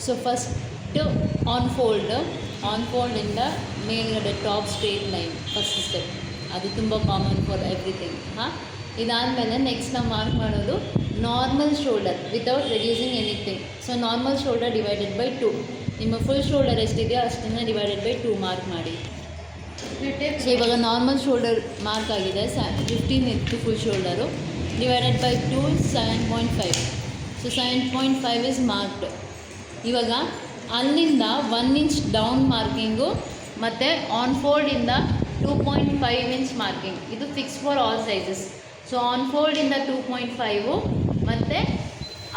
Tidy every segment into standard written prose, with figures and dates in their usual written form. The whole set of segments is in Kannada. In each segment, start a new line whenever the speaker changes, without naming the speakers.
ಸೊ ಫಸ್ಟು ಆನ್ ಫೋಲ್ಡಿಂದ ಮೇಲ್ಗಡೆ top straight line first step, ಅದು ತುಂಬ ಕಾಮನ್ ಫಾರ್ ಎವ್ರಿಥಿಂಗ್. ಹಾಂ, ಇದಾದಮೇಲೆ ನೆಕ್ಸ್ಟ್ ನಾವು ಮಾರ್ಕ್ ಮಾಡೋದು normal shoulder without reducing anything. So normal shoulder divided by 2, ನಿಮ್ಮ ಫುಲ್ ಶೋಲ್ಡರ್ ಎಷ್ಟಿದೆಯೋ ಅಷ್ಟನ್ನು ಡಿವೈಡೆಡ್ ಬೈ 2 ಮಾರ್ಕ್ ಮಾಡಿ. ಸೊ ಇವಾಗ ನಾರ್ಮಲ್ ಶೋಲ್ಡರ್ ಮಾರ್ಕ್ ಆಗಿದೆ 15 ಇತ್ತು full shoulder, divided by 2 7.5. So 7.5 is marked. ಇವಾಗ ಅಲ್ಲಿಂದ 1 ಇಂಚ್ ಡೌನ್ ಮಾರ್ಕಿಂಗು ಮತ್ತು ಆನ್ ಫೋಲ್ಡಿಂದ 2.5 ಇಂಚ್ ಮಾರ್ಕಿಂಗ್, ಇದು fix for all sizes. So on ಫೋಲ್ಡಿಂದ 2.5 ಮತ್ತು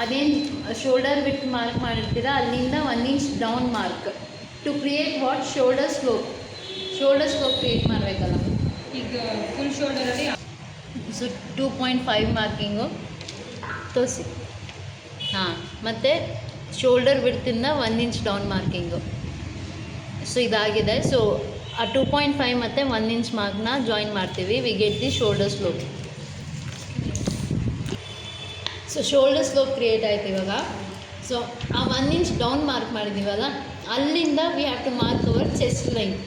ಅದೇನು ಶೋಲ್ಡರ್ ವಿಡ್ತ್ ಮಾರ್ಕ್ ಮಾಡಿರ್ತೀರ ಅಲ್ಲಿಂದ 1 inch down mark to create what shoulder slope create ಮಾಡಬೇಕಲ್ಲ.
ಈಗ ಫುಲ್ ಶೋಲ್ಡರಲ್ಲಿ
ಸೊ 2.5 ಮಾರ್ಕಿಂಗು ತೋರಿಸಿ. ಹಾಂ, ಮತ್ತು ಶೋಲ್ಡರ್ ವಿಡ್ತಿಂದ 1 ಇಂಚ್ ಡೌನ್ ಮಾರ್ಕಿಂಗು. ಸೊ ಇದಾಗಿದೆ. ಸೊ ಆ 2.5 ಮತ್ತು 1 ಇಂಚ್ ಮಾರ್ಕ್ನ ಜಾಯಿನ್ ಮಾಡ್ತೀವಿ, we get the shoulder slope. So shoulder slope create ಆಯ್ತು ಇವಾಗ. ಸೊ ಆ 1 ಇಂಚ್ ಡೌನ್ ಮಾರ್ಕ್ ಮಾಡಿದ್ದೀವಲ್ಲ, ಅಲ್ಲಿಂದ we have to mark our chest line.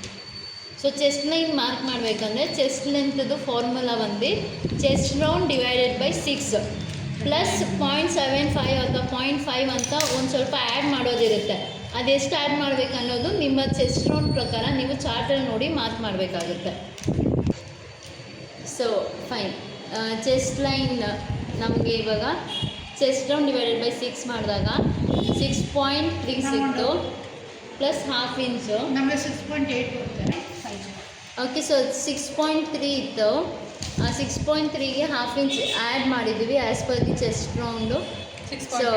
So chest line mark ಮಾಡಬೇಕಂದ್ರೆ ಚೆಸ್ಟ್ ಲೆಂತ್ದು ಫಾರ್ಮುಲಾ ಬಂದು chest round divided by 6 plus 0.75 ಅಥವಾ 0.5 ಅಂತ ಒಂದು ಸ್ವಲ್ಪ ಆ್ಯಡ್ ಮಾಡೋದಿರುತ್ತೆ. ಅದೆಷ್ಟು ಆ್ಯಡ್ ಮಾಡಬೇಕು ಅನ್ನೋದು ನಿಮ್ಮ ಚೆಸ್ಟ್ ರೌಂಡ್ ಪ್ರಕಾರ ನೀವು ಚಾರ್ಟಲ್ಲಿ ನೋಡಿ ಮಾರ್ಕ್ ಮಾಡಬೇಕಾಗುತ್ತೆ. ಸೊ ಫೈನ್, ಚೆಸ್ಟ್ ಲೈನ್ ನಮಗೆ ಇವಾಗ ಚೆಸ್ಟ್ ರೌಂಡ್ ಡಿವೈಡೆಡ್ ಬೈ 6 ಮಾಡಿದಾಗ 6.3 ಸಿಕ್ತು, ಪ್ಲಸ್ ಹಾಫ್ ಇಂಚು
ನಮಗೆ 6.8 ಬರುತ್ತೆ.
ಓಕೆ. ಸೊ 6.3 ಇತ್ತು, ಆ 6.3ಗೆ ಹಾಫ್ ಇಂಚ್ ಆ್ಯಡ್ ಮಾಡಿದ್ದೀವಿ as per the chest round. So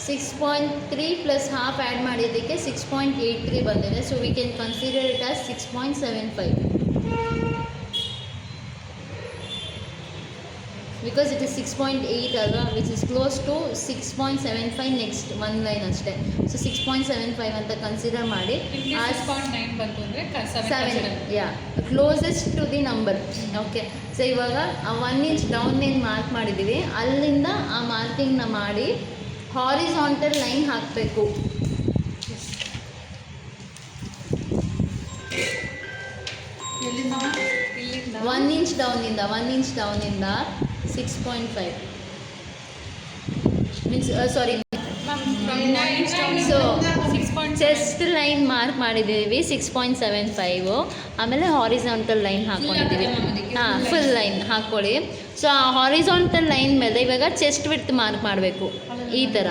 6.3 plus half add ಮಾಡಿದ್ದಕ್ಕೆ 6.83 ಬಂದಿದೆ. So we can consider it as 6.75 because it is 6.8 ಅಲ್ವಾ, which is close to 6.75 next ಒಂದು ಲೈನ್ ಅಷ್ಟೇ. ಸೊ 6.75 ಅಂತ ಕನ್ಸಿಡರ್ ಮಾಡಿ
6.9 ಬಂತು ಅಂದರೆ
7, yeah, closest to the number. Okay. So ಇವಾಗ ಆ 1 ಇಂಚ್ ಡೌನ್ ಏನು ಮಾರ್ಕ್ ಮಾಡಿದ್ದೀವಿ ಅಲ್ಲಿಂದ ಆ ಮಾರ್ಕಿಂಗ್ನ ಮಾಡಿ ಹಾರಿಸಾಂಟಲ್ ಲೈನ್ ಹಾಕಬೇಕು. 1 ಇಂಚ್ ಡೌನಿಂದ 6.5 ಮೀನ್ಸ್ ಸಾರಿ, ಸೊ ಚೆಸ್ಟ್ ಲೈನ್ ಮಾರ್ಕ್ ಮಾಡಿದ್ದೀವಿ 6.75, ಆಮೇಲೆ ಹಾರಿಸಾಂಟಲ್ ಲೈನ್ ಹಾಕ್ಕೊಂಡಿದ್ದೀವಿ. ಹಾಂ, ಫುಲ್ ಲೈನ್ ಹಾಕ್ಕೊಳ್ಳಿ. ಸೊ ಆ ಹಾರಿಸಾಂಟಲ್ ಲೈನ್ ಮೇಲೆ ಇವಾಗ ಚೆಸ್ಟ್ ವಿಡ್ತ್ ಮಾರ್ಕ್ ಮಾಡಬೇಕು ಈ ಥರ.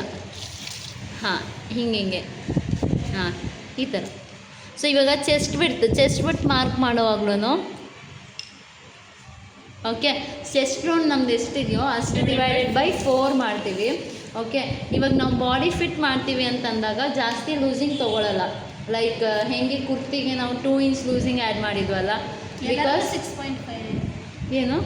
ಹಾಂ, ಹಿಂಗೆ ಹಾಂ, ಈ ಥರ. ಸೊ ಇವಾಗ ಚೆಸ್ಟ್ ವಿಡ್ತ್ ಮಾರ್ಕ್ ಮಾಡುವಾಗ್ಲೂ ಓಕೆ, ಚೆಸ್ಟ್ ರೌಂಡ್ ನಮ್ದು ಎಷ್ಟಿದೆಯೋ ಅಷ್ಟು ಡಿವೈಡೆಡ್ ಬೈ 4 ಮಾಡ್ತೀವಿ. ಓಕೆ. ಇವಾಗ ನಾವು ಬಾಡಿ ಫಿಟ್ ಮಾಡ್ತೀವಿ ಅಂತಂದಾಗ ಜಾಸ್ತಿ ಲೂಸಿಂಗ್ ತೊಗೊಳ್ಳಲ್ಲ. ಲೈಕ್ ಹೆಂಗೆ ಕುರ್ತಿಗೆ ನಾವು 2 ಇಂಚ್ ಲೂಸಿಂಗ್ ಆ್ಯಡ್ ಮಾಡಿದ್ವಲ್ಲ, ಬಿಕಾಸ್
6.5
ಏನು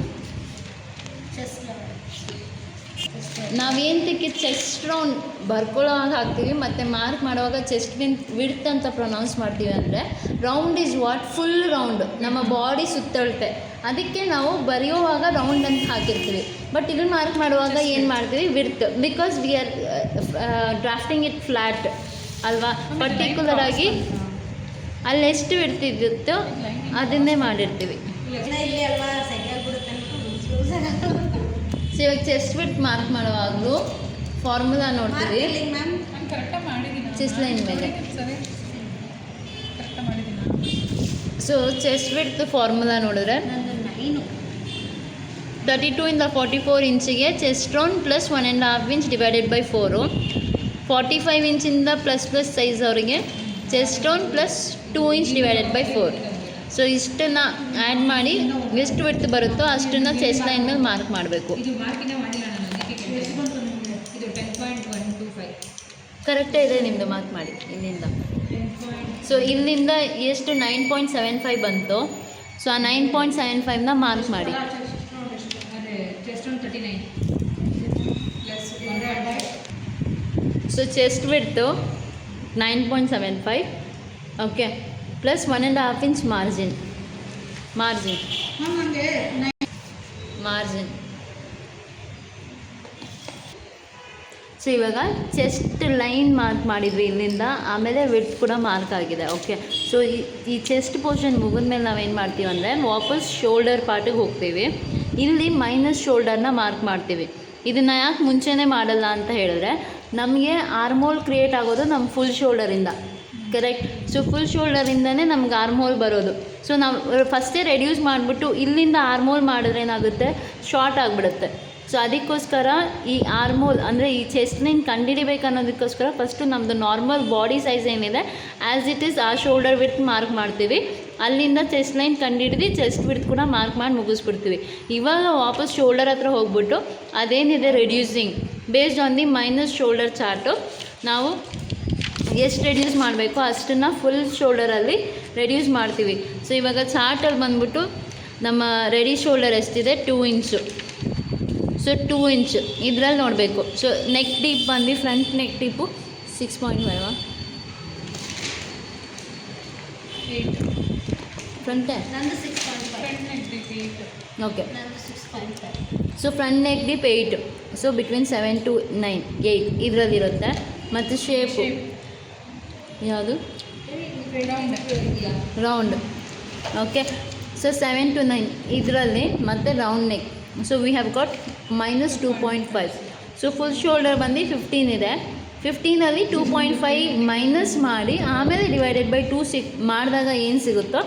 ನಾವೇಂತಕ್ಕೆ ಚೆಸ್ಟ್ ರೌಂಡ್ ಬರ್ಕೊಳ್ಳೋವಾಗ ಹಾಕ್ತೀವಿ ಮತ್ತು ಮಾರ್ಕ್ ಮಾಡುವಾಗ ಚೆಸ್ಟ್ ವಿಡ್ತ್ ಅಂತ ಪ್ರೊನೌನ್ಸ್ ಮಾಡ್ತೀವಿ ಅಂದರೆ round is what full round ನಮ್ಮ ಬಾಡಿ ಸುತ್ತಳುತ್ತೆ, ಅದಕ್ಕೆ ನಾವು ಬರೆಯುವಾಗ ರೌಂಡ್ ಅಂತ ಹಾಕಿರ್ತೀವಿ. ಬಟ್ ಇದನ್ನು ಮಾರ್ಕ್ ಮಾಡುವಾಗ ಏನು ಮಾಡ್ತೀವಿ width, because we are drafting it flat ಅಲ್ವಾ. ಪರ್ಟಿಕ್ಯುಲರ್ ಆಗಿ ಅಲ್ಲೆಷ್ಟು ಇಡ್ತಿದ್ದಿತ್ತು ಅದನ್ನೇ ಮಾಡಿರ್ತೀವಿ. ಸೊ ಇವಾಗ ಚೆಸ್ಟ್ ವಿಡ್ತ್ ಮಾರ್ಕ್ ಮಾಡುವಾಗಲೂ ಫಾರ್ಮುಲಾ ನೋಡ್ತೀವಿ ಚೆಸ್ಟ್ ಲೈನ್ ಮೇಲೆ. ಸೊ ಚೆಸ್ಟ್ ವಿಡ್ತ್ ಫಾರ್ಮುಲಾ ನೋಡಿದ್ರೆ 32 ಇಂದ 44 ಇಂಚಿಗೆ chest round plus 1.5 inch divided by 4, 45 ಇಂಚಿಂದ ಪ್ಲಸ್ ಸೈಜ್ ಅವರಿಗೆ chest round plus 2 inch divided by 4. So ಇಷ್ಟನ್ನು ಆ್ಯಡ್ ಮಾಡಿ ಎಷ್ಟು ವಿಡ್ತ್ ಬರುತ್ತೋ ಅಷ್ಟನ್ನು ಚೆಸ್ಟ್ ಲೈನ್ ಮೇಲೆ ಮಾರ್ಕ್ ಮಾಡಬೇಕು. ಕರೆಕ್ಟೇ ಇದೆ ನಿಮ್ಮದು, ಮಾರ್ಕ್ ಮಾಡಿ ಇಲ್ಲಿಂದ. ಸೊ ಇಲ್ಲಿಂದ ಎಷ್ಟು 9.75 ಬಂತು. ಸೊ ಆ 9.75ನ ಮಾರ್ಕ್ ಮಾಡಿ. So chest width 9.75, okay, plus 1.5 inch margin. So ಇವಾಗ ಚೆಸ್ಟ್ ಲೈನ್ ಮಾರ್ಕ್ ಮಾಡಿದ್ವಿ ಇಲ್ಲಿಂದ, ಆಮೇಲೆ ವಿಡ್ತ್ ಕೂಡ ಮಾರ್ಕ್ ಆಗಿದೆ. ಓಕೆ, ಸೊ ಈ ಚೆಸ್ಟ್ ಪೋರ್ಷನ್ ಮುಗಿದ್ಮೇಲೆ ನಾವೇನು ಮಾಡ್ತೀವಿ ಅಂದರೆ ವಾಪಸ್ ಶೋಲ್ಡರ್ ಪಾರ್ಟಿಗೆ ಹೋಗ್ತೀವಿ. ಇಲ್ಲಿ ಮೈನಸ್ ಶೋಲ್ಡರ್ನ ಮಾರ್ಕ್ ಮಾಡ್ತೀವಿ. ಇದನ್ನು ಯಾಕೆ ಮುಂಚೆನೇ ಮಾಡಲ್ಲ ಅಂತ ಹೇಳಿದ್ರೆ, ನಮಗೆ ಆರ್ಮೋಲ್ ಕ್ರಿಯೇಟ್ ಆಗೋದು ನಮ್ಮ ಫುಲ್ ಶೋಲ್ಡರಿಂದ, ಕರೆಕ್ಟ್. ಸೊ ಫುಲ್ ಶೋಲ್ಡರಿಂದನೇ ನಮ್ಗೆ ಆರ್ಮೋಲ್ ಬರೋದು. ಸೊ ನಾವು ಫಸ್ಟೇ ರೆಡ್ಯೂಸ್ ಮಾಡಿಬಿಟ್ಟು ಇಲ್ಲಿಂದ ಆರ್ಮೋಲ್ ಮಾಡಿದ್ರೆ ಏನಾಗುತ್ತೆ, ಶಾರ್ಟ್ ಆಗಿಬಿಡುತ್ತೆ. ಸೊ ಅದಕ್ಕೋಸ್ಕರ ಈ ಆರ್ಮೋಲ್ ಅಂದರೆ ಈ ಚೆಸ್ಟ್ ಲೈನ್ ಕಂಡುಹಿಡಿಬೇಕು ಅನ್ನೋದಕ್ಕೋಸ್ಕರ ಫಸ್ಟು ನಮ್ಮದು ನಾರ್ಮಲ್ ಬಾಡಿ ಸೈಜ್ ಏನಿದೆ ಆ್ಯಸ್ ಇಟ್ ಈಸ್ ಆ ಶೋಲ್ಡರ್ ವಿಡ್ತ್ ಮಾರ್ಕ್ ಮಾಡ್ತೀವಿ. ಅಲ್ಲಿಂದ ಚೆಸ್ಟ್ ಲೈನ್ ಕಂಡುಹಿಡಿದು ಚೆಸ್ಟ್ ವಿಡ್ತ್ ಕೂಡ ಮಾರ್ಕ್ ಮಾಡಿ ಮುಗಿಸ್ಬಿಡ್ತೀವಿ. ಇವಾಗ ವಾಪಸ್ ಶೋಲ್ಡರ್ ಹತ್ರ ಹೋಗ್ಬಿಟ್ಟು ಅದೇನಿದೆ reducing based on the minus shoulder chart ನಾವು ಎಷ್ಟು ರೆಡ್ಯೂಸ್ ಮಾಡಬೇಕು ಅಷ್ಟನ್ನು ಫುಲ್ ಶೋಲ್ಡರಲ್ಲಿ ರೆಡ್ಯೂಸ್ ಮಾಡ್ತೀವಿ. ಸೊ ಇವಾಗ ಚಾರ್ಟಲ್ಲಿ ಬಂದ್ಬಿಟ್ಟು ನಮ್ಮ ರೆಡಿ ಶೋಲ್ಡರ್ ಎಷ್ಟಿದೆ 2 ಇಂಚು. ಸೊ 2 ಇಂಚ್ ಇದರಲ್ಲಿ ನೋಡಬೇಕು. ಸೊ ನೆಕ್ ಡೀಪ್ ಬಂದು ಫ್ರಂಟ್ ನೆಕ್ ಡೀಪು 6.5 ಫ್ರಂಟೇ
ನಂದು 6.5 ಫ್ರಂಟ್ ನೆಕ್ ಡೀಪ್ 8
ಓಕೆ.
ನಂದು 6.5.
So front neck deep 8. So between 7 to 9 8 ಇದರಲ್ಲಿರುತ್ತೆ. ಮತ್ತು ಶೇಪು ಯಾವುದು ರೌಂಡ್. ಓಕೆ, ಸೊ 7 to 9 ಇದರಲ್ಲಿ ಮತ್ತು round neck. So we have got -2.5. So full shoulder ಬಂದು 15 ಇದೆ. 15ಅಲ್ಲಿ 2.5 ಮೈನಸ್ ಮಾಡಿ ಆಮೇಲೆ ಡಿವೈಡೆಡ್ ಬೈ 2 ಮಾಡಿದಾಗ ಏನು ಸಿಗುತ್ತೋ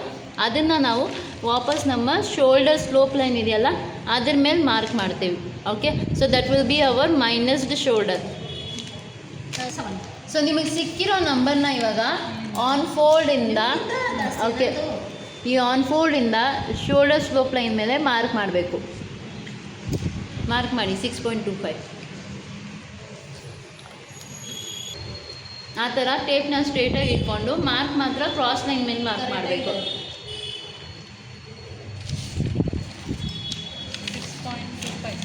ಅದನ್ನು ನಾವು ವಾಪಸ್ ನಮ್ಮ ಶೋಲ್ಡರ್ ಸ್ಲೋಪ್ ಲೈನ್ ಇದೆಯಲ್ಲ ಅದ್ರ ಮೇಲೆ ಮಾರ್ಕ್ ಮಾಡ್ತೀವಿ. Okay, so that will be our minused shoulder. So ನಿಮಗೆ ಸಿಕ್ಕಿರೋ ನಂಬರ್ನ ಇವಾಗ ಆನ್ ಫೋಲ್ಡಿಂದ ಓಕೆ ಈ ಆನ್ ಫೋಲ್ಡಿಂದ ಶೋಲ್ಡರ್ ಸ್ಲೋಪ್ ಲೈನ್ ಮೇಲೆ ಮಾರ್ಕ್ ಮಾಡಬೇಕು. ಮಾರ್ಕ್ ಮಾಡಿ 6.25. ಆ ಥರ ಟೇಪ್ನ ಸ್ಟ್ರೇಟಾಗಿ ಇಟ್ಕೊಂಡು ಮಾರ್ಕ್ ಮಾತ್ರ ಕ್ರಾಸ್ ಲೈನ್ ಮೇಲೆ ಮಾರ್ಕ್ ಮಾಡಬೇಕು.
6.25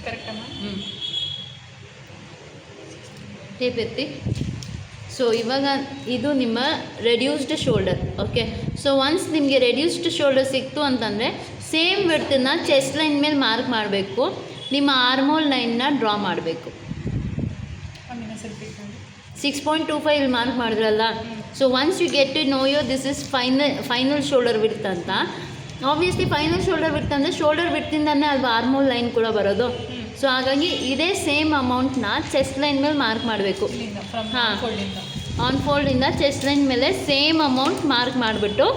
ಕರೆಕ್ಟಮ್ಮ?
ಟೇಪ್ ಎತ್ತಿ. ಸೊ ಇವಾಗ ಇದು ನಿಮ್ಮ reduced shoulder. Okay, so once ನಿಮಗೆ ರೆಡ್ಯೂಸ್ಡ್ ಶೋಲ್ಡರ್ ಸಿಕ್ತು ಅಂತಂದರೆ ಸೇಮ್ ವಿಡ್ತನ್ನ ಚೆಸ್ಟ್ ಲೈನ್ ಮೇಲೆ ಮಾರ್ಕ್ ಮಾಡಬೇಕು. ನಿಮ್ಮ ಆರ್ಮೋಲ್ ಲೈನ್ನ ಡ್ರಾ ಮಾಡಬೇಕು. 6.25 ಇಲ್ಲಿ ಮಾರ್ಕ್ ಮಾಡಿದ್ರಲ್ಲ. So once you get to know ಯೋ this is final shoulder width ಅಂತ. ಆಬ್ವಿಯಸ್ಲಿ ಫೈನಲ್ ಶೋಲ್ಡರ್ ವಿಡ್ತ್ ಅಂದರೆ ಶೋಲ್ಡರ್ ವಿಡ್ತಿಂದನೇ ಅಲ್ವಾ ಆರ್ಮೋಲ್ ಲೈನ್ ಕೂಡ ಬರೋದು. ಸೊ ಹಾಗಾಗಿ ಇದೇ ಸೇಮ್ ಅಮೌಂಟ್ನ ಚೆಸ್ಟ್ ಲೈನ್ ಮೇಲೆ ಮಾರ್ಕ್ ಮಾಡಬೇಕು. ಹಾಂ, ಆನ್ ಫೋಲ್ಡಿಂದ ಚೆಸ್ಟ್ ಲೈನ್ ಮೇಲೆ ಸೇಮ್ ಅಮೌಂಟ್ ಮಾರ್ಕ್ ಮಾಡಿಬಿಟ್ಟು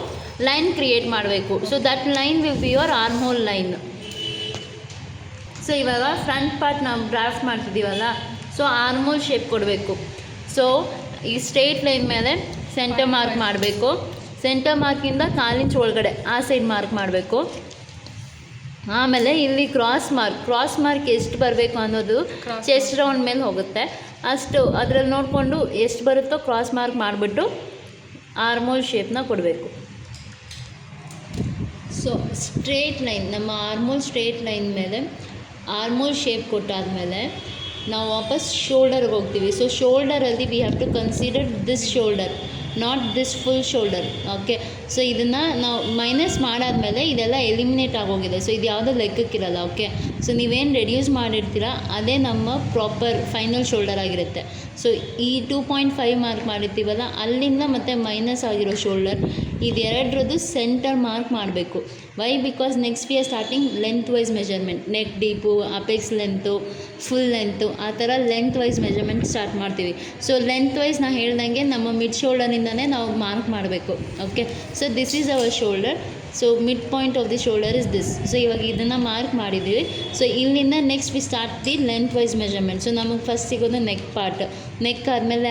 ಲೈನ್ ಕ್ರಿಯೇಟ್ ಮಾಡಬೇಕು. So that line will be your armhole line. So ಇವಾಗ ಫ್ರಂಟ್ ಪಾರ್ಟ್ ನಾವು ಡ್ರಾಫ್ಟ್ ಮಾಡ್ತಿದ್ದೀವಲ್ಲ, ಸೊ ಆರ್ಮೋಲ್ ಶೇಪ್ ಕೊಡಬೇಕು. ಸೊ ಈ ಸ್ಟ್ರೇಟ್ ಲೈನ್ ಮೇಲೆ ಸೆಂಟರ್ ಮಾರ್ಕ್ ಮಾಡಬೇಕು. ಸೆಂಟರ್ ಮಾರ್ಕಿಂದ 4 ಇಂಚ್ ಒಳಗಡೆ ಆ ಸೈಡ್ ಮಾರ್ಕ್ ಮಾಡಬೇಕು. ಆಮೇಲೆ ಇಲ್ಲಿ ಕ್ರಾಸ್ ಮಾರ್ಕ್ ಎಷ್ಟು ಬರಬೇಕು ಅನ್ನೋದು ಚೆಸ್ಟ್ ರೌಂಡ್ ಮೇಲೆ ಹೋಗುತ್ತೆ. ಅಷ್ಟು ಅದರಲ್ಲಿ ನೋಡಿಕೊಂಡು ಎಷ್ಟು ಬರುತ್ತೋ ಕ್ರಾಸ್ ಮಾರ್ಕ್ ಮಾಡಿಬಿಟ್ಟು ಆರ್ಮೋಲ್ ಶೇಪ್ನ ಕೊಡಬೇಕು. ಸೊ ಸ್ಟ್ರೇಟ್ ಲೈನ್, ನಮ್ಮ ಆರ್ಮೋಲ್ ಸ್ಟ್ರೇಟ್ ಲೈನ್ ಮೇಲೆ ಆರ್ಮೋಲ್ ಶೇಪ್ ಕೊಟ್ಟಾದಮೇಲೆ ನಾವು ವಾಪಸ್ ಶೋಲ್ಡರ್ಗೆ ಹೋಗ್ತೀವಿ. ಸೊ ಶೋಲ್ಡರಲ್ಲಿ we have to consider this shoulder, not this full shoulder. Okay, so ಇದನ್ನು ನಾವು ಮೈನಸ್ ಮಾಡಾದಮೇಲೆ ಇದೆಲ್ಲ ಎಲಿಮಿನೇಟ್ ಆಗೋಗಿದೆ. ಸೊ ಇದು ಯಾವುದೋ ಲೆಕ್ಕಕ್ಕಿರಲ್ಲ. ಓಕೆ, ಸೊ ನೀವೇನು ರೆಡ್ಯೂಸ್ ಮಾಡಿರ್ತೀರ ಅದೇ ನಮ್ಮ ಪ್ರಾಪರ್ ಫೈನಲ್ ಶೋಲ್ಡರ್ ಆಗಿರುತ್ತೆ. ಸೊ ಈ 2.5 ಮಾರ್ಕ್ ಮಾಡಿರ್ತೀವಲ್ಲ ಅಲ್ಲಿಂದ ಮತ್ತು ಮೈನಸ್ ಆಗಿರೋ ಶೋಲ್ಡರ್ ಇದೆರಡರದ್ದು ಸೆಂಟರ್ ಮಾರ್ಕ್ ಮಾಡಬೇಕು. Why? Because next we are starting length wise measurement. Neck deep, apex length, full length, ಆ ಥರ ಲೆಂತ್ ವೈಸ್ ಮೆಜರ್ಮೆಂಟ್ ಸ್ಟಾರ್ಟ್ ಮಾಡ್ತೀವಿ. ಸೊ ಲೆಂತ್ ವೈಸ್ ನಾನು ಹೇಳ್ದಂಗೆ ನಮ್ಮ ಮಿಡ್ ಶೋಲ್ಡರಿಂದನೇ ನಾವು ಮಾರ್ಕ್ ಮಾಡಬೇಕು. Okay, so this is our shoulder. So mid point of the shoulder is this. So ಇವಾಗ ಇದನ್ನು ಮಾರ್ಕ್ ಮಾಡಿದ್ದೀವಿ. ಸೊ ಇಲ್ಲಿಂದ next we start the length wise measurement. So ನಮಗೆ ಫಸ್ಟ್ ಸಿಗೋದು ನೆಕ್ ಪಾರ್ಟ್, ನೆಕ್ ಆದಮೇಲೆ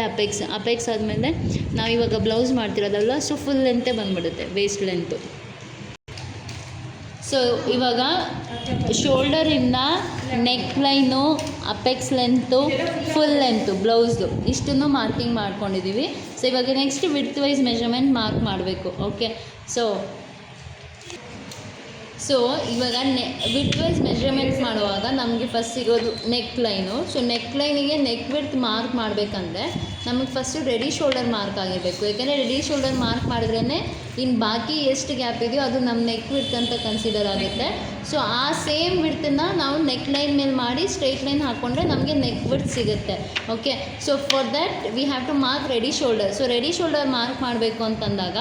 ಅಪೆಕ್ಸ್ ಆದಮೇಲೆ ನಾವು ಇವಾಗ ಬ್ಲೌಸ್ ಮಾಡ್ತಿರೋದಲ್ಲ, ಸೊ ಫುಲ್ ಲೆಂತೇ ಬಂದುಬಿಡುತ್ತೆ, ವೇಸ್ಟ್ ಲೆಂತು. ಸೊ ಇವಾಗ ಶೋಲ್ಡರಿಂದ neck line, apex length, full length ಬ್ಲೌಸ್ದು ಇಷ್ಟನ್ನು ಮಾರ್ಕಿಂಗ್ ಮಾಡ್ಕೊಂಡಿದ್ದೀವಿ. ಸೊ ಇವಾಗ next width wise measurement mark ಮಾಡಬೇಕು. ಓಕೆ, ಸೊ ಸೊ ಇವಾಗ ವಿಡ್ತ್ ವೈಸ್ ಮೆಜರ್ಮೆಂಟ್ ಮಾಡುವಾಗ ನಮಗೆ ಫಸ್ಟ್ ಸಿಗೋದು ನೆಕ್ ಲೈನು. ಸೊ ನೆಕ್ ಲೈನಿಗೆ ನೆಕ್ ವಿಡ್ತ್ ಮಾರ್ಕ್ ಮಾಡಬೇಕಂದ್ರೆ ನಮಗೆ ಫಸ್ಟು ರೆಡಿ ಶೋಲ್ಡರ್ ಮಾರ್ಕ್ ಆಗಿರಬೇಕು. ಯಾಕೆಂದರೆ ರೆಡಿ ಶೋಲ್ಡರ್ ಮಾರ್ಕ್ ಮಾಡಿದ್ರೇ ಇನ್ನು ಬಾಕಿ ಎಷ್ಟು ಗ್ಯಾಪ್ ಇದೆಯೋ ಅದು ನಮ್ಮ ನೆಕ್ ವಿಡ್ತ್ ಅಂತ ಕನ್ಸಿಡರ್ ಆಗುತ್ತೆ. ಸೊ ಆ ಸೇಮ್ ವಿಡ್ತನ್ನು ನಾವು ನೆಕ್ ಲೈನ್ ಮೇಲೆ ಮಾಡಿ ಸ್ಟ್ರೈಟ್ ಲೈನ್ ಹಾಕ್ಕೊಂಡ್ರೆ ನಮಗೆ ನೆಕ್ ವಿಡ್ತ್ ಸಿಗುತ್ತೆ. Okay, so for that we have to mark ready shoulder. So ready shoulder mark ಮಾಡಬೇಕು ಅಂತಂದಾಗ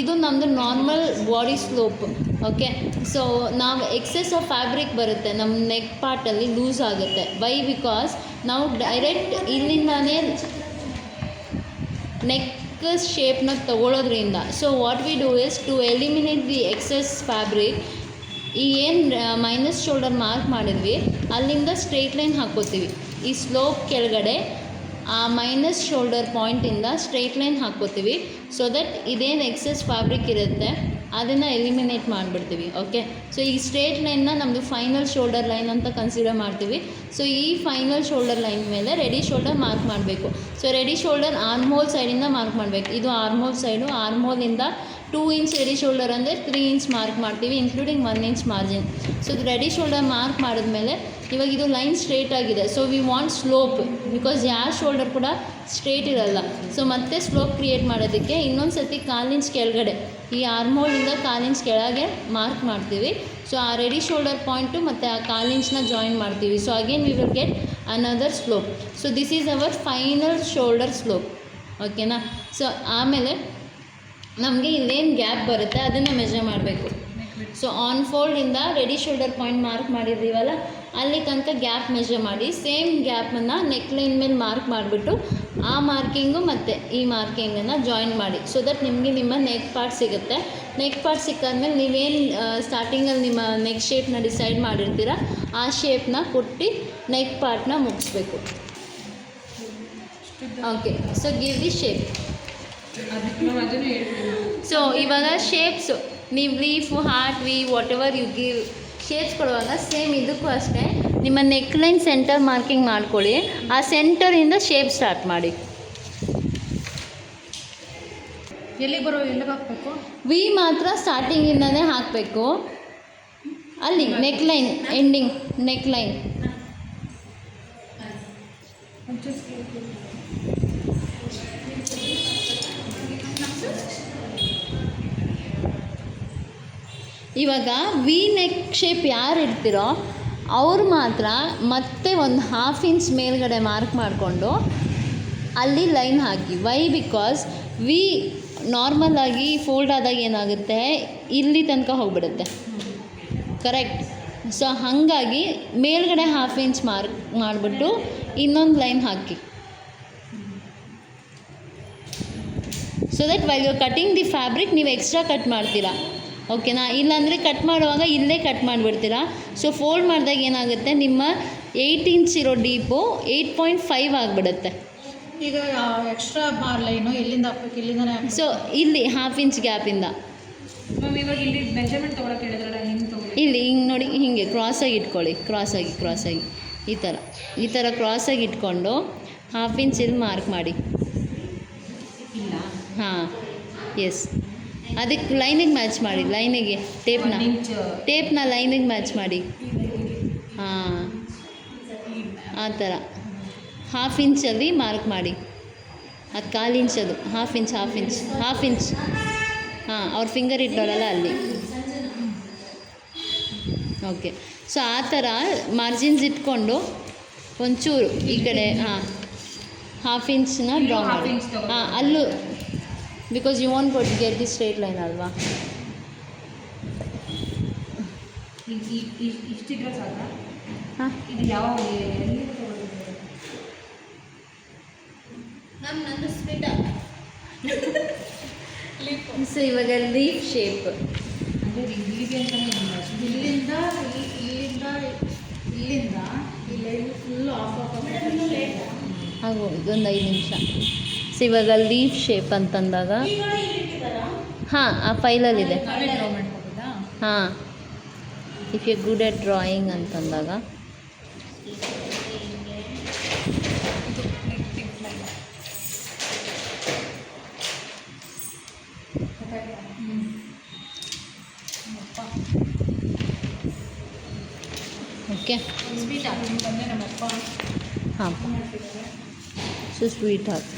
ಇದು ನಮ್ಮದು normal body slope. Okay, so ನಾವು ಎಕ್ಸೆಸ್ ಆಫ್ ಫ್ಯಾಬ್ರಿಕ್ ಬರುತ್ತೆ ನಮ್ಮ ನೆಕ್ ಪಾರ್ಟಲ್ಲಿ, ಲೂಸ್ ಆಗುತ್ತೆ. ವೈ? ಬಿಕಾಸ್ ನಾವು ಡೈರೆಕ್ಟ್ ಇಲ್ಲಿಂದಾನೇ ನೆಕ್ ಶೇಪ್ನ ತಗೊಳ್ಳೋದ್ರಿಂದ. So what we do is to eliminate the excess fabric, ಈ ಏನು ಮೈನಸ್ ಶೋಲ್ಡರ್ ಮಾರ್ಕ್ ಮಾಡಿದ್ವಿ ಅಲ್ಲಿಂದ ಸ್ಟ್ರೈಟ್ ಲೈನ್ ಹಾಕ್ಕೋತೀವಿ. ಈ ಸ್ಲೋಪ್ ಕೆಳಗಡೆ ಆ ಮೈನಸ್ ಶೋಲ್ಡರ್ ಪಾಯಿಂಟಿಂದ ಸ್ಟ್ರೈಟ್ ಲೈನ್ ಹಾಕ್ಕೋತೀವಿ. ಸೊ ದಟ್ ಇದೇನು ಎಕ್ಸೆಸ್ ಫ್ಯಾಬ್ರಿಕ್ ಇರುತ್ತೆ ಅದನ್ನು ಎಲಿಮಿನೇಟ್ ಮಾಡಿಬಿಡ್ತೀವಿ. ಓಕೆ, ಸೊ ಈ ಸ್ಟ್ರೇಟ್ ಲೈನ್ನ ನಮ್ಮದು ಫೈನಲ್ ಶೋಲ್ಡರ್ ಲೈನ್ ಅಂತ ಕನ್ಸಿಡರ್ ಮಾಡ್ತೀವಿ. ಸೊ ಈ ಫೈನಲ್ ಶೋಲ್ಡರ್ ಲೈನ್ ಮೇಲೆ ರೆಡಿ ಶೋಲ್ಡರ್ ಮಾರ್ಕ್ ಮಾಡಬೇಕು. So ready shoulder arm hole ಸೈಡಿಂದ ಮಾರ್ಕ್ ಮಾಡಬೇಕು. ಇದು ಆರ್ಮ್ ಹೋಲ್ ಸೈಡು. ಆರ್ಮ್ ಹೋಲಿಂದ 2 ಇಂಚ್ ರೆಡಿ ಶೋಲ್ಡರ್ ಅಂದರೆ 3 ಇಂಚ್ ಮಾರ್ಕ್ ಮಾಡ್ತೀವಿ, including 1 inch margin. So ready shoulder mark ಮಾಡಿದ್ಮೇಲೆ ಇವಾಗ ಇದು ಲೈನ್ ಸ್ಟ್ರೇಟ್ ಆಗಿದೆ. So we want slope, because ಯಾವ ಶೋಲ್ಡರ್ ಕೂಡ ಸ್ಟ್ರೇಟ್ ಇರಲ್ಲ. ಸೊ ಮತ್ತೆ ಸ್ಲೋಪ್ ಕ್ರಿಯೇಟ್ ಮಾಡೋದಕ್ಕೆ ಇನ್ನೊಂದು ಸರ್ತಿ 1/4 ಇಂಚ್ ಕೆಳಗಡೆ ಈ ಆರ್ಮ್ ಹೋಲಿಂದ 1/4 ಇಂಚ್ ಕೆಳಗೆ ಮಾರ್ಕ್ ಮಾಡ್ತೀವಿ. ಸೊ ಆ ರೆಡಿ ಶೋಲ್ಡರ್ ಪಾಯಿಂಟು ಮತ್ತು ಆ 1/4 ಇಂಚನ್ನ ಜಾಯಿನ್ ಮಾಡ್ತೀವಿ. So again we will get another slope. So this is hour final shoulder slope. ಓಕೆನಾ? ಸೊ ಆಮೇಲೆ ನಮಗೆ ಇಲ್ಲೇನು ಗ್ಯಾಪ್ ಬರುತ್ತೆ ಅದನ್ನು ಮೆಜರ್ ಮಾಡಬೇಕು. ಸೊ ಆನ್ ಫೋಲ್ಡಿಂದ ರೆಡಿ ಶೋಲ್ಡರ್ ಪಾಯಿಂಟ್ ಮಾರ್ಕ್ ಮಾಡಿದ್ದೀವಲ್ಲ ಅಲ್ಲಿ ತನಕ ಗ್ಯಾಪ್ ಮೆಜರ್ ಮಾಡಿ, ಸೇಮ್ ಗ್ಯಾಪನ್ನು ನೆಕ್ ಲೈನ್ ಮೇಲೆ ಮಾರ್ಕ್ ಮಾಡಿಬಿಟ್ಟು ಆ ಮಾರ್ಕಿಂಗು ಮತ್ತು ಈ ಮಾರ್ಕಿಂಗನ್ನು ಜಾಯಿನ್ ಮಾಡಿ. ಸೊ ದಟ್ ನಿಮಗೆ ನಿಮ್ಮ ನೆಕ್ ಪಾರ್ಟ್ ಸಿಗುತ್ತೆ. ನೆಕ್ ಪಾರ್ಟ್ ಸಿಕ್ಕಾದ್ಮೇಲೆ ನೀವೇನು ಸ್ಟಾರ್ಟಿಂಗಲ್ಲಿ ನಿಮ್ಮ ನೆಕ್ ಶೇಪ್ನ ಡಿಸೈಡ್ ಮಾಡಿರ್ತೀರ ಆ ಶೇಪ್ನ ಕೊಟ್ಟು ನೆಕ್ ಪಾರ್ಟ್ನ ಮುಗಿಸ್ಬೇಕು. Okay, so give the shape. So ಇವಾಗ ಶೇಪ್ಸು ನೀವು leaf, heart, V, whatever you give shapes ಕೊಡುವಾಗ ಸೇಮ್ ಇದಕ್ಕೂ ಅಷ್ಟೇ ನಿಮ್ಮ ನೆಕ್ ಲೈನ್ ಸೆಂಟರ್ ಮಾರ್ಕಿಂಗ್ ಮಾಡ್ಕೊಳ್ಳಿ. ಆ ಸೆಂಟರಿಂದ ಶೇಪ್ ಸ್ಟಾರ್ಟ್ ಮಾಡಿ.
ಎಲ್ಲಿಗೆ ಹಾಕಬೇಕು?
ವಿ ಮಾತ್ರ ಸ್ಟಾರ್ಟಿಂಗಿಂದನೇ ಹಾಕಬೇಕು. ಅಲ್ಲಿ neck line ending, neck line. ಇವಾಗ ವಿ ನೆಕ್ ಶೇಪ್ ಯಾರು ಇಡ್ತೀರೋ ಅವ್ರು ಮಾತ್ರ ಮತ್ತೆ ಒಂದು 1/2 ಇಂಚ್ ಮೇಲ್ಗಡೆ ಮಾರ್ಕ್ ಮಾಡಿಕೊಂಡು ಅಲ್ಲಿ ಲೈನ್ ಹಾಕಿ. ವೈ? ಬಿಕಾಸ್ ವಿ ನಾರ್ಮಲಾಗಿ ಫೋಲ್ಡ್ ಆದಾಗ ಏನಾಗುತ್ತೆ, ಇಲ್ಲಿ ತನಕ ಹೋಗಿಬಿಡುತ್ತೆ. ಕರೆಕ್ಟ್? ಸೊ ಹಾಗಾಗಿ ಮೇಲ್ಗಡೆ 1/2 ಇಂಚ್ ಮಾರ್ಕ್ ಮಾಡಿಬಿಟ್ಟು ಇನ್ನೊಂದು ಲೈನ್ ಹಾಕಿ. So that while you cutting the fabric ನೀವು ಎಕ್ಸ್ಟ್ರಾ ಕಟ್ ಮಾಡ್ತೀರಾ. ಓಕೆನಾ? ಇಲ್ಲಾಂದರೆ ಕಟ್ ಮಾಡುವಾಗ ಇಲ್ಲೇ ಕಟ್ ಮಾಡಿಬಿಡ್ತೀರಾ. ಸೊ ಫೋಲ್ಡ್ ಮಾಡಿದಾಗ ಏನಾಗುತ್ತೆ, ನಿಮ್ಮ 8 ಇಂಚ್ ಇರೋ ಡೀಪು 8.5 ಆಗಿಬಿಡುತ್ತೆ.
ಈಗ ಎಕ್ಸ್ಟ್ರಾ ಲೈನು ಎಲ್ಲಿಂದ ಹಾಕ್ಬೇಕು? ಇಲ್ಲಿಂದನೇ.
ಸೊ ಇಲ್ಲಿ 1/2 ಇಂಚ್ ಗ್ಯಾಪಿಂದ
ಮ್ಯಾಮ್ ಇವಾಗ ಇಲ್ಲಿ ಮೆಜರ್ಮೆಂಟ್ ತೊಗೊಳಕ್ಕೆ ಹೇಳಿದ್ರಲ್ಲ, ಹೆಂಗೆ ತೊಗೊಳ್ಳಿ?
ಇಲ್ಲಿ ಹಿಂಗೆ ನೋಡಿ, ಹೀಗೆ ಕ್ರಾಸಾಗಿ ಇಟ್ಕೊಳ್ಳಿ. ಕ್ರಾಸಾಗಿ ಈ ಥರ ಕ್ರಾಸಾಗಿ ಇಟ್ಕೊಂಡು 1/2 ಇಂಚ್ ಇಲ್ಲಿ ಮಾರ್ಕ್ ಮಾಡಿ.
ಇಲ್ಲ.
ಹಾಂ, ಎಸ್. ಅದಕ್ಕೆ ಲೈನಿಗೆ ಮ್ಯಾಚ್ ಮಾಡಿ. ಲೈನಿಗೆ ಟೇಪ್ನ ಲೈನಿಗೆ ಮ್ಯಾಚ್ ಮಾಡಿ. ಹಾಂ, ಆ ಥರ 1/2 ಇಂಚಲ್ಲಿ ಮಾರ್ಕ್ ಮಾಡಿ. ಅದು 1/4 ಇಂಚದು 1/2 ಇಂಚ್. ಹಾಂ, ಅವ್ರ ಫಿಂಗರ್ ಇಟ್ಟೋರಲ್ಲ ಅಲ್ಲಿ. ಓಕೆ, ಸೊ ಆ ಥರ ಮಾರ್ಜಿನ್ಸ್ ಇಟ್ಕೊಂಡು ಒಂಚೂರು ಈ ಕಡೆ 1/2 ಇಂಚನ್ನ ಡ್ರಾ ಮಾಡಿ. ಹಾಂ, ಅಲ್ಲೂ because you want got get the straight line ಅಲ್ವಾ?
ಇಷ್ಟಿದ್ರೆ ಸಾಕ?
ಹಾಂ,
ಇದು ಯಾವ
ಸೊ ಇವಾಗ ಲೀಫ್ ಶೇಪ್
ಇಲ್ಲಿಂದ ಈ ಲೈನ್ ಫುಲ್ ಆಫ್
ಆಗೋದು ಒಂದು 5 ನಿಮಿಷ. ಸೊ ಇವಾಗ ಲೀಫ್ ಶೇಪ್ ಅಂತಂದಾಗ ಹಾಂ, ಆ ಫೈಲಲ್ಲಿದೆ. ಹಾಂ, if you good at drawing ಅಂತಂದಾಗ ಓಕೆ
ಸ್ವೀಟ್ ಹಾಕಿ ಬಂದೆ ನಮ್ಮಪ್ಪ
ಹಾಂ ಸೊ ಸ್ವೀಟ್ ಹಾಕಿ.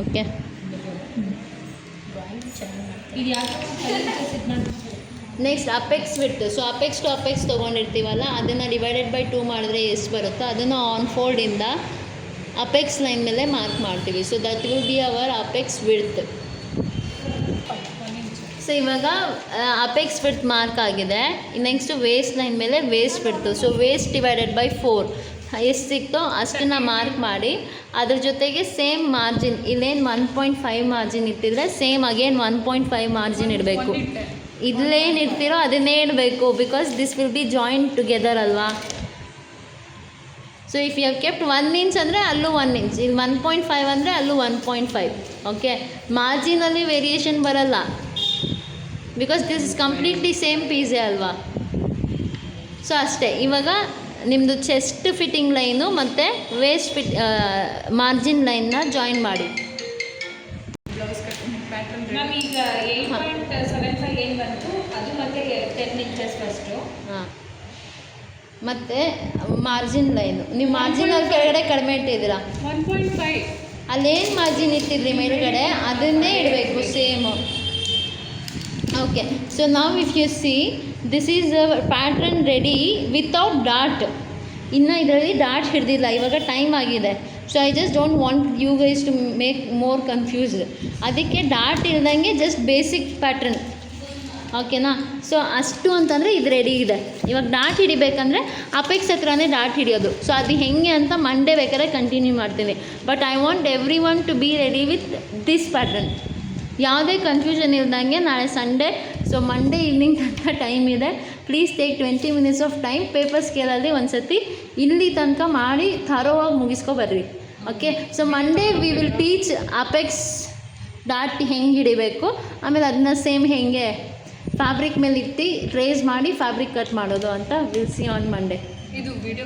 ಓಕೆ
ಇದು ಯಾಕೆ
ನೆಕ್ಸ್ಟ್ ಅಪೆಕ್ಸ್ ಬಿಟ್ಟು, ಸೊ ಅಪೆಕ್ಸ್ ಟು ಅಪೆಕ್ಸ್ ತೊಗೊಂಡಿರ್ತೀವಲ್ಲ ಅದನ್ನು ಡಿವೈಡೆಡ್ ಬೈ 2 ಮಾಡಿದ್ರೆ ಎಷ್ಟು ಬರುತ್ತೋ ಅದನ್ನು ಆನ್ ಫೋಲ್ಡಿಂದ ಅಪೆಕ್ಸ್ ಲೈನ್ ಮೇಲೆ ಮಾರ್ಕ್ ಮಾಡ್ತೀವಿ. So that will be our apex width. So ಇವಾಗ ಅಪೆಕ್ಸ್ ವಿಡ್ತ್ ಮಾರ್ಕ್ ಆಗಿದೆ. ನೆಕ್ಸ್ಟು ವೇಸ್ಟ್ ಲೈನ್ ಮೇಲೆ ವೇಸ್ಟ್ ಬಿಡ್ತು. ಸೊ ವೇಸ್ಟ್ ಡಿವೈಡೆಡ್ ಬೈ 4 ಎಷ್ಟು ಸಿಕ್ತೋ ಅಷ್ಟನ್ನು ಮಾರ್ಕ್ ಮಾಡಿ ಅದ್ರ ಜೊತೆಗೆ ಸೇಮ್ ಮಾರ್ಜಿನ್, ಇಲ್ಲೇನು 1.5 ಮಾರ್ಜಿನ್ ಇಟ್ಟಿದ್ರೆ ಸೇಮ್ ಅಗೇನ್ 1.5 ಮಾರ್ಜಿನ್ ಇಡಬೇಕು. ಇಲ್ಲೇನು ಇಡ್ತೀರೋ ಅದನ್ನೇ ಇಡಬೇಕು, because this will be joint together ಅಲ್ವಾ. So if you have kept 1 inch ಅಂದರೆ ಅಲ್ಲೂ 1 ಇಂಚ್, ಇಲ್ಲಿ 1.5 ಅಂದರೆ ಅಲ್ಲೂ 1.5. ಓಕೆ, ಮಾರ್ಜಿನಲ್ಲಿ ವೇರಿಯೇಷನ್ ಬರಲ್ಲ, because this is completely same ಪೀಸೆ ಅಲ್ವಾ. ಸೊ ಅಷ್ಟೇ. ಇವಾಗ ನಿಮ್ಮದು ಚೆಸ್ಟ್ ಫಿಟ್ಟಿಂಗ್ ಲೈನು ಮತ್ತು ವೇಸ್ಟ್ ಮಾರ್ಜಿನ್ ಲೈನ್ನ ಜಾಯಿನ್ ಮಾಡಿ.
ಬ್ಲೌಸ್ ಕಟ್ಟಿಂಗ್ ಪ್ಯಾಟರ್ನ್ ಮ್ಯಾಮ್ ಈಗ 8.75 ಏನು ಬಂತು ಅದು ಮತ್ತೆ 10 ಇಂಚಸ್ ಫಸ್ಟು.
ಹಾಂ, ಮತ್ತು ಮಾರ್ಜಿನ್ ಲೈನು ನೀವು ಮಾರ್ಜಿನಲ್ಲಿ ಕೆಳಗಡೆ ಕಡಿಮೆ ಇಟ್ಟಿದ್ದೀರಾ,
1.5
ಅಲ್ಲೇನು ಮಾರ್ಜಿನ್ ಇಟ್ಟಿದ್ರಿ ಮೇಲ್ಗಡೆ ಅದನ್ನೇ ಇಡಬೇಕು ಸೇಮು. ಓಕೆ, ಸೊ ನಾವು if you see this is pattern ready without dot. ಇನ್ನು ಇದರಲ್ಲಿ ಡಾಟ್ ಹಿಡ್ದಿಲ್ಲ, ಇವಾಗ ಟೈಮ್ ಆಗಿದೆ. So I just don't want you guys to make more confused. ಅದಕ್ಕೆ ಡಾಟ್ ಇಲ್ದಂಗೆ ಜಸ್ಟ್ ಬೇಸಿಕ್ ಪ್ಯಾಟ್ರನ್. ಓಕೆನಾ? ಸೊ ಅಷ್ಟು ಅಂತಂದರೆ ಇದು ರೆಡಿ ಇದೆ. ಇವಾಗ ಡಾಟ್ ಹಿಡಿಬೇಕಂದ್ರೆ ಅಪೆಕ್ಸ್ ಹತ್ರನೇ ಡಾಟ್ ಹಿಡಿಯೋದು. ಸೊ ಅದು ಹೆಂಗೆ ಅಂತ ಮಂಡೇ ಬೇಕಾದ್ರೆ ಕಂಟಿನ್ಯೂ ಮಾಡ್ತೀನಿ. But I want everyone to be ready with this pattern. ಯಾವುದೇ ಕನ್ಫ್ಯೂಷನ್ ಇಲ್ದಂಗೆ ನಾಳೆ ಸಂಡೇ, ಸೊ ಮಂಡೇ ಈವ್ನಿಂಗ್ ತನಕ ಟೈಮ್ ಇದೆ. Please take 20 minutes of time. Paper ಸ್ಕೇಲಲ್ಲಿ ಒಂದು ಸತಿ ಇಲ್ಲಿ ತನಕ ಮಾಡಿ ಥರೋವಾಗಿ ಮುಗಿಸ್ಕೊಬರ್ರಿ. Okay, so Monday we will teach apex dot ಹೆಂಗೆ ಹಿಡಿಬೇಕು, ಆಮೇಲೆ ಅದನ್ನ ಸೇಮ್ ಹೆಂಗೆ ಫ್ಯಾಬ್ರಿಕ್ ಮೇಲೆ ಇಟ್ಟು ಟ್ರೇಸ್ ಮಾಡಿ ಫ್ಯಾಬ್ರಿಕ್ ಕಟ್ ಮಾಡೋದು ಅಂತ ವಿಲ್ ಸಿ ಆನ್ ಮಂಡೇ.
ಇದು ವಿಡಿಯೋ